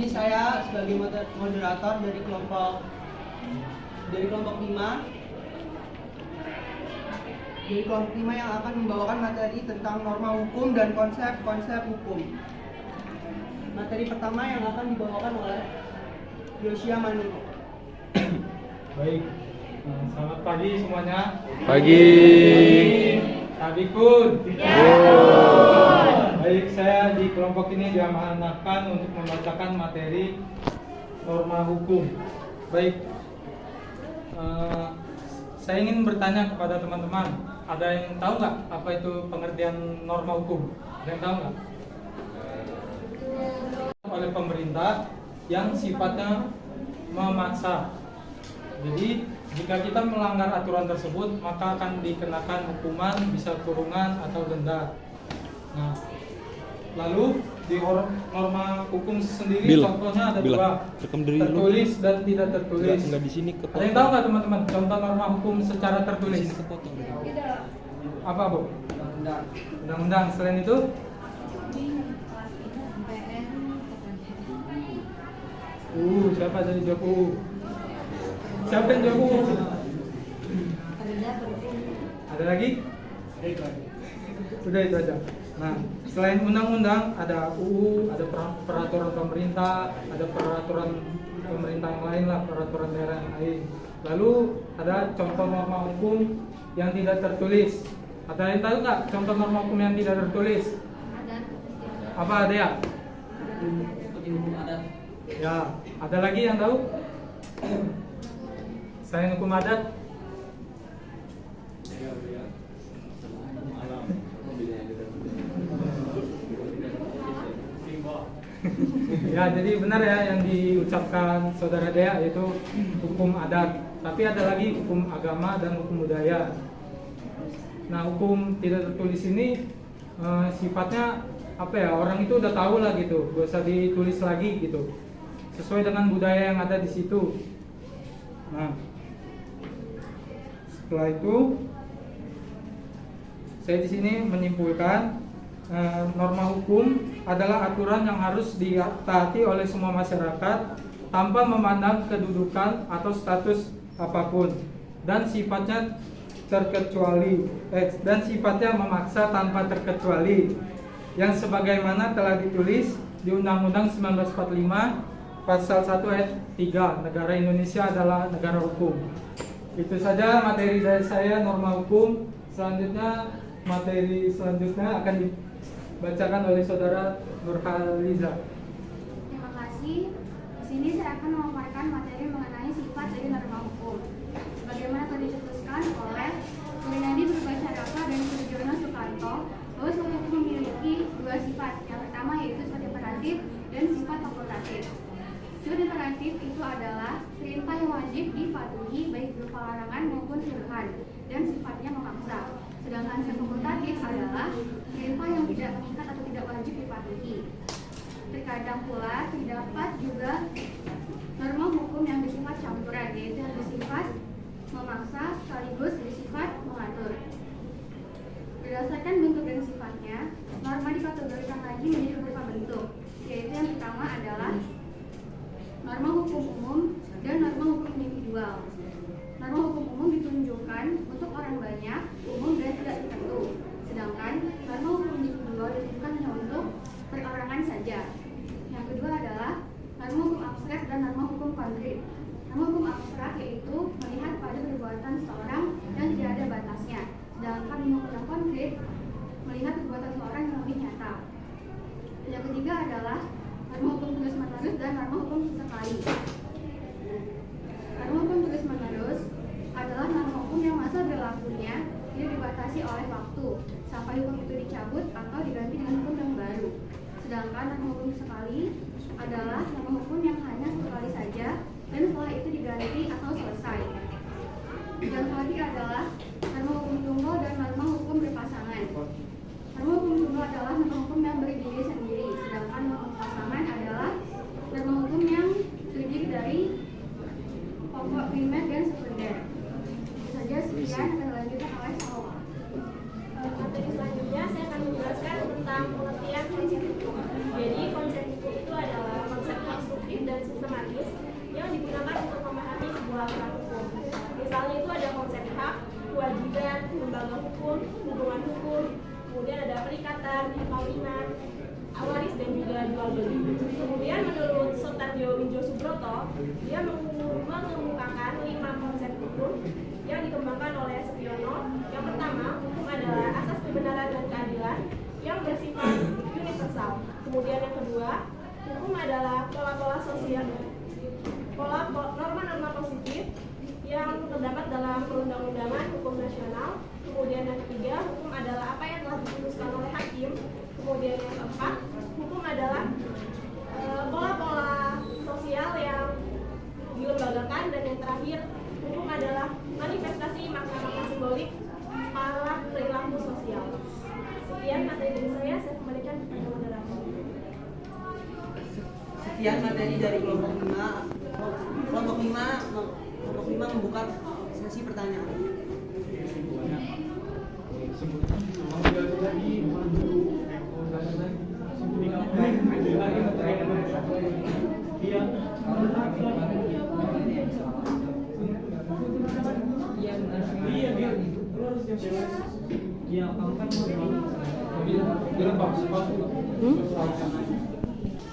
saya sebagai moderator dari kelompok 5. Dari kelompok 5 yang akan membawakan materi tentang norma hukum dan konsep-konsep hukum. Materi pertama yang akan dibawakan oleh Yosia Manurung. Baik, selamat pagi semuanya. Pagi. Tabikun. Baik, saya di kelompok ini diamanahkan untuk membacakan materi norma hukum. Baik, saya ingin bertanya kepada teman-teman, ada yang tahu nggak apa itu pengertian norma hukum? Ada yang tahu nggak? Oleh pemerintah yang sifatnya memaksa. Jadi jika kita melanggar aturan tersebut, maka akan dikenakan hukuman, bisa kurungan atau denda. Nah, lalu di norma hukum sendiri contohnya ada dua, tertulis dan tidak tertulis. Enggak di sini Ada yang tahu nggak teman-teman contoh norma hukum secara tertulis? Tidak. Apa, Bu? Undang-undang. Selain itu? Siapa jadi jawab? Siapa yang jawab? Ada lagi? Sudah itu aja. Nah, selain undang-undang ada UU, ada peraturan pemerintah, ada peraturan pemerintah yang lain lah, peraturan daerah yang lain. Lalu ada contoh norma hukum yang tidak tertulis. Ada yang tahu nggak contoh norma hukum yang tidak tertulis? Apa ada ya? Ya, ada lagi yang tahu? Selain hukum adat? Ya, jadi benar ya yang diucapkan saudara Dea, yaitu hukum adat. Tapi ada lagi hukum agama dan hukum budaya. Nah, hukum tidak tertulis ini sifatnya apa ya? Orang itu udah tahu lah gitu, gak usah ditulis lagi gitu. Sesuai dengan budaya yang ada di situ. Nah, setelah itu saya di sini menyimpulkan norma hukum adalah aturan yang harus ditaati oleh semua masyarakat tanpa memandang kedudukan atau status apapun dan sifatnya memaksa tanpa terkecuali yang sebagaimana telah ditulis di Undang-Undang 1945 Pasal 1 ayat 3, negara Indonesia adalah negara hukum. Itu saja materi dari saya norma hukum. Materi selanjutnya akan dibacakan oleh saudara Nurhaliza. Terima kasih. Di sini saya akan memaparkan materi mengenai sifat dari norma hukum. Sebagaimana tadi dicetuskan oleh Surinadi Berbacaraka dan Sujono Sukanto, bahwa suatu hukum memiliki dua sifat. Yang pertama yaitu sifat imperatif dan sifat fakultatif. Sifat imperatif itu adalah perintah yang wajib dipatuhi baik berupa larangan maupun suruhan dan sifatnya memaksa. Sedangkan sifat fakultatif adalah perintah yang tidak mengikat atau tidak wajib dipatuhi. Terkadang pula terdapat juga norma hukum yang bersifat campuran, yaitu yang bersifat memaksa sekaligus bersifat mengatur. Berdasarkan bentuk dan sifatnya, norma dikategorikan lagi menjadi beberapa bentuk, yaitu yang pertama adalah norma hukum umum dan norma hukum individual. Norma hukum umum ditunjukkan untuk orang banyak, umum dan tidak tertentu. Sedangkan norma hukum individual ditunjukkan hanya untuk perorangan saja. Yang kedua adalah norma hukum abstrak dan norma hukum konkret. Norma hukum abstrak yaitu melihat pada perbuatan seseorang dan tidak ada batasnya. Sedangkan norma hukum yang konkret melihat perbuatan seseorang yang lebih nyata. Yang ketiga adalah norma hukum terus menerus dan norma hukum sesekali. Norma hukum terus menerus adalah norma hukum yang masa berlakunya tidak dibatasi oleh waktu sampai hukum itu dicabut atau diganti dengan hukum yang baru. Sedangkan norma hukum sekali adalah norma hukum yang hanya sekali saja dan setelah itu diganti atau selesai. Yang ketiga adalah norma hukum tunggal dan norma hukum berpasangan. Norma hukum tunggal adalah norma hukum yang berdiri sendiri, sedangkan norma hukum pasangan adalah norma hukum yang terdiri dari pokok, primer, dan sekunder. Itu saja, sekian akan dilanjutkan oleh Salwa. Materi selanjutnya saya akan menjelaskan tentang pengertian konsep hukum. Jadi konsep hukum itu adalah konsep yang lembaga hukum, hubungan hukum, kemudian ada perikatan, perkawinan, waris dan juga jual beli. Kemudian menurut Sotarjo Winjo Subroto, dia mengemukakan 5 konsep hukum yang dikembangkan oleh Setiono. Yang pertama, hukum adalah asas kebenaran dan keadilan yang bersifat universal. Kemudian yang kedua, hukum adalah pola-pola sosial, norma-norma positif yang terdapat dalam perundang-undangan hukum nasional. Kemudian yang ketiga, hukum adalah apa yang telah diputuskan oleh hakim. Kemudian yang keempat, hukum adalah pola-pola sosial yang dilembagakan. Dan yang terakhir, hukum adalah manifestasi makna-makna simbolik para perilaku sosial. Sekian materi dari saya kembalikan kepada moderator. Sekian materi dari kelompok 5. Kelompok 5 membuka sesi pertanyaan.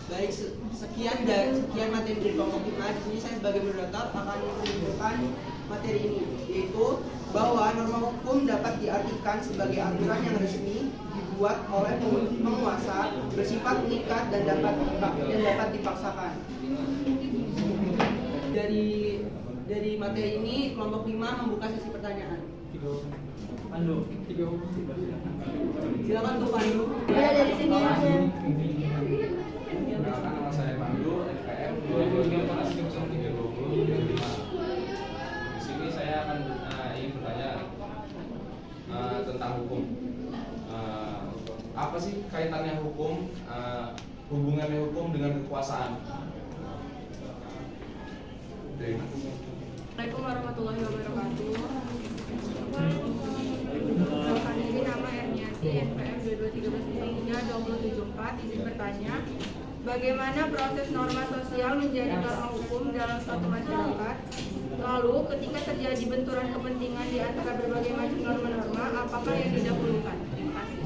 Baik, sekian materi dari kelompok 5. Di sini saya sebagai moderator akan menunjukkan materi ini, yaitu bahwa norma hukum dapat diartikan sebagai aturan yang resmi dibuat oleh penguasa, bersifat mengikat dan dapat dipaksakan. Dari materi ini kelompok 5 membuka sesi pertanyaan. Silakan untuk Pandu. Ya, dari sini aja. Perkenalkan, nama saya Pandu, FKM 2015. Di sini saya akan ingin bertanya tentang hukum. Apa sih kaitannya hukum, hubungannya hukum dengan kekuasaan? Assalamualaikum warahmatullahi wabarakatuh. Perkenalkan diri, nama Erniati, NPM 221303-2074. Izin bertanya, bagaimana proses norma sosial menjadi norma hukum dalam suatu masyarakat? Lalu, ketika terjadi benturan kepentingan di antara berbagai macam norma-norma, apakah yang didahulukan? Terima kasih.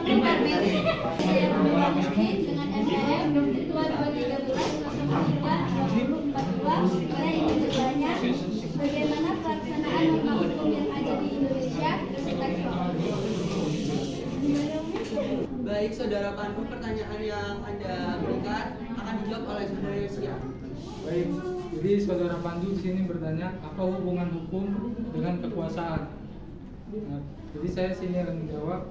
Dengan MPM 2213-03-42, saya ingin bertanya bagaimana pelaksanaan norma hukum yang ada di Indonesia beserta Baik, Saudara Pandu, pertanyaan yang Anda berikan akan dijawab oleh Saudara Yosia. Baik, jadi Saudara Pandu di sini bertanya apa hubungan hukum dengan kekuasaan. Nah, jadi saya sini akan menjawab,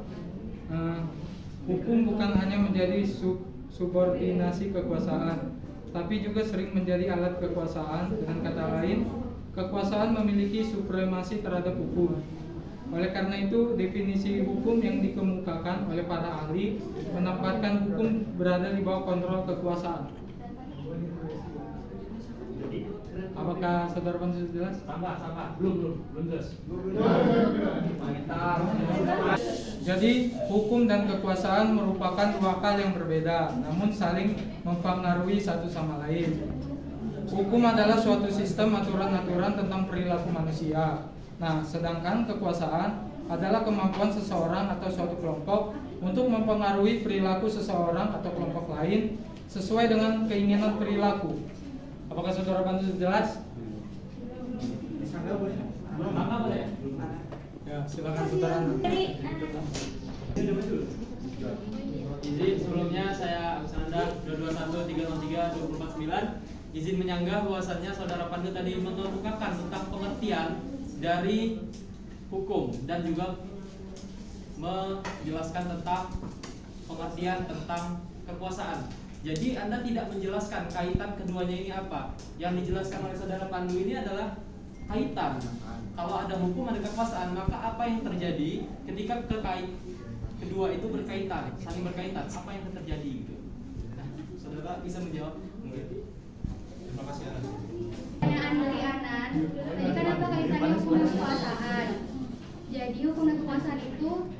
hukum bukan hanya menjadi subordinasi kekuasaan, tapi juga sering menjadi alat kekuasaan. Dengan kata lain, kekuasaan memiliki supremasi terhadap hukum. Oleh karena itu, definisi hukum yang dikemukakan oleh para ahli menempatkan hukum berada di bawah kontrol kekuasaan. Apakah Saudara Pandu sudah jelas? Belum jelas. Jadi, hukum dan kekuasaan merupakan dua hal yang berbeda, namun saling mempengaruhi satu sama lain. Hukum adalah suatu sistem aturan-aturan tentang perilaku manusia. Nah, sedangkan kekuasaan adalah kemampuan seseorang atau suatu kelompok untuk mempengaruhi perilaku seseorang atau kelompok lain sesuai dengan keinginan perilaku. Apakah Saudara Pandu jelas? Ya, silakan Saudara. Izin sebelumnya saya Absananda 221303-249 izin menyanggah bahwasannya Saudara Pandu tadi mengemukakan tentang pengertian dari hukum dan juga menjelaskan tentang pengertian tentang kekuasaan. Jadi Anda tidak menjelaskan kaitan keduanya ini apa. Yang dijelaskan oleh Saudara Pandu ini adalah kaitan. Kalau ada hukum ada kekuasaan, maka apa yang terjadi ketika kedua itu berkaitan, saling berkaitan, apa yang terjadi gitu. Nah, Saudara bisa menjawab mungkin. Terima kasih Anan. Pertanyaan dari Anan, tadi kan apa kaitannya hukum dan kekuasaan? Jadi hukum dan kekuasaan itu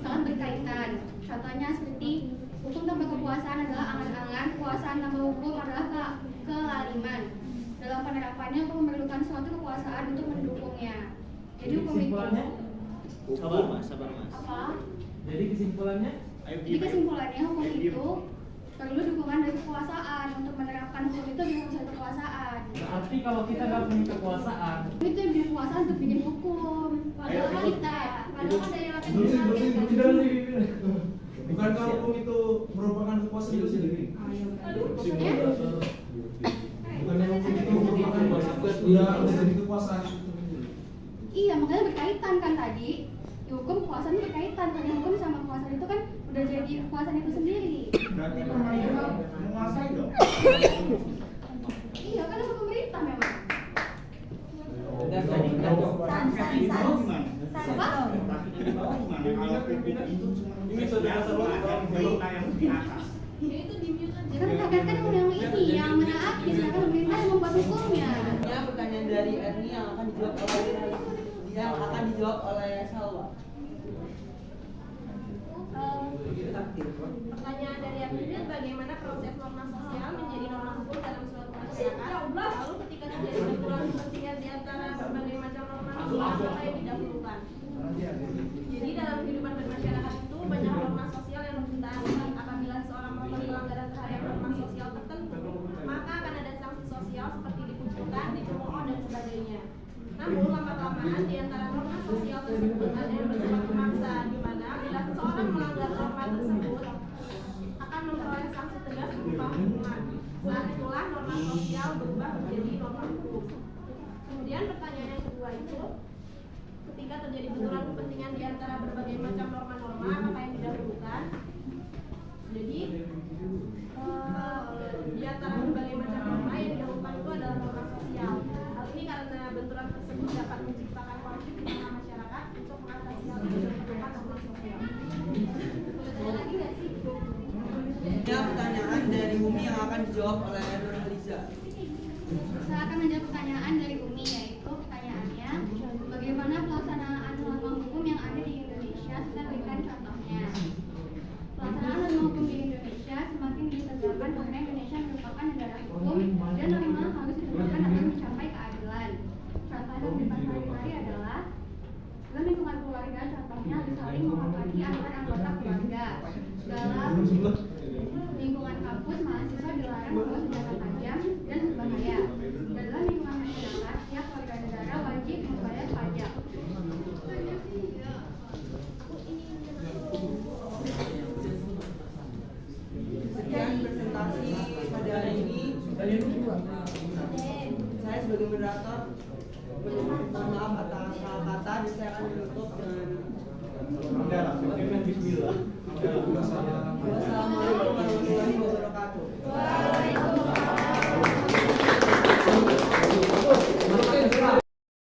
sangat berkaitan. Contohnya seperti hukum tanpa kekuasaan adalah angan-angan, kekuasaan tanpa hukum adalah kelaliman. Dalam penerapannya hukum memerlukan suatu kekuasaan untuk mendukungnya. Jadi hukum itu Kesimpulannya? Sabar mas. apa? Jadi kesimpulannya? Jadi kesimpulannya hukum itu perlu dukungan dari kekuasaan. Untuk menerapkan hukum itu harus ada kekuasaan. Berarti kalau kita nggak punya kekuasaan, Itu yang punya kekuasaan untuk bikin hukum. Padahal kan kita, padahal kan dari latar Bukankah hukum itu merupakan kekuasaan itu sendiri? maksudnya Bukannya hukum itu merupakan menjadi kekuasaan itu sendiri? iya, makanya berkaitan kan tadi. Hukum kekuasaan itu berkaitan, karena hukum sama kekuasaan itu kan udah jadi kekuasaan itu sendiri. Berarti pemerintah menguasai dong? Iya, kan itu pemerintah memang. Apa? Ini saudara Ya kan KPK kan yang ini yang menaati, sedangkan pemerintah yang membuat hukumnya. Selanjutnya pertanyaan dari Erni yang akan dijawab oleh Salwa. Pertanyaan dari Abdul, bagaimana proses norma sosial menjadi norma hukum dalam suatu masyarakat? Lalu ketika terjadi benturan kepentingan di antara berbagai macam norma hukum, apa yang didahulukan? Jadi dalam kehidupan bermasyarakat itu banyak norma sosial yang harus ditaati. Apabila seorang melakukan pelanggaran terhadap norma sosial tertentu, maka akan ada sanksi sosial seperti dikucilkan, dicemooh, dan sebagainya. Namun lama-kelamaan di antara norma sosial tersebut ada yang bersifat memaksa, di mana bila seseorang melanggar norma tersebut akan memperoleh sanksi tegas berupa hukuman. Saat itulah norma sosial berubah menjadi norma hukum. Kemudian pertanyaan yang kedua itu, ketika terjadi benturan kepentingan di antara berbagai macam norma-norma, apa yang didahulukan? Jadi di antara berbagai macam norma yang didahulukan itu adalah norma sosial. Hal ini karena benturan tersebut dapat menciptakan konflik di tengah masyarakat. Untuk mengatasi hal ini diperlukan norma sosial. Boleh tanya lagi nggak sih? Ini pertanyaan dari Umi yang akan dijawab oleh Nurhaliza. Saya akan menjawab pertanyaan dari Umi, yaitu pertanyaannya, bagaimana pelaksanaan norma hukum yang ada di Indonesia? Kita berikan contohnya. Pelaksanaan norma hukum di Indonesia semakin ditegakkan karena Indonesia merupakan negara hukum dan norma harus ditegakkan agar mencapai keadilan. Contoh yang depan sehari-hari adalah dalam lingkungan keluarga, contohnya saling menghormati antar anggota keluarga. Dalam lingkungan kampus, mahasiswa dilarang membawa senjata tajam dan berbahaya. Dan dalam lingkungan masyarakat, setiap warga negara wajib membayar pajak. Sekian presentasi pada hari ini. Saya sebagai moderator mohon maaf atas salah kata dan saya akan menutup dengan Wassalamualaikum warahmatullahi wabarakatuh.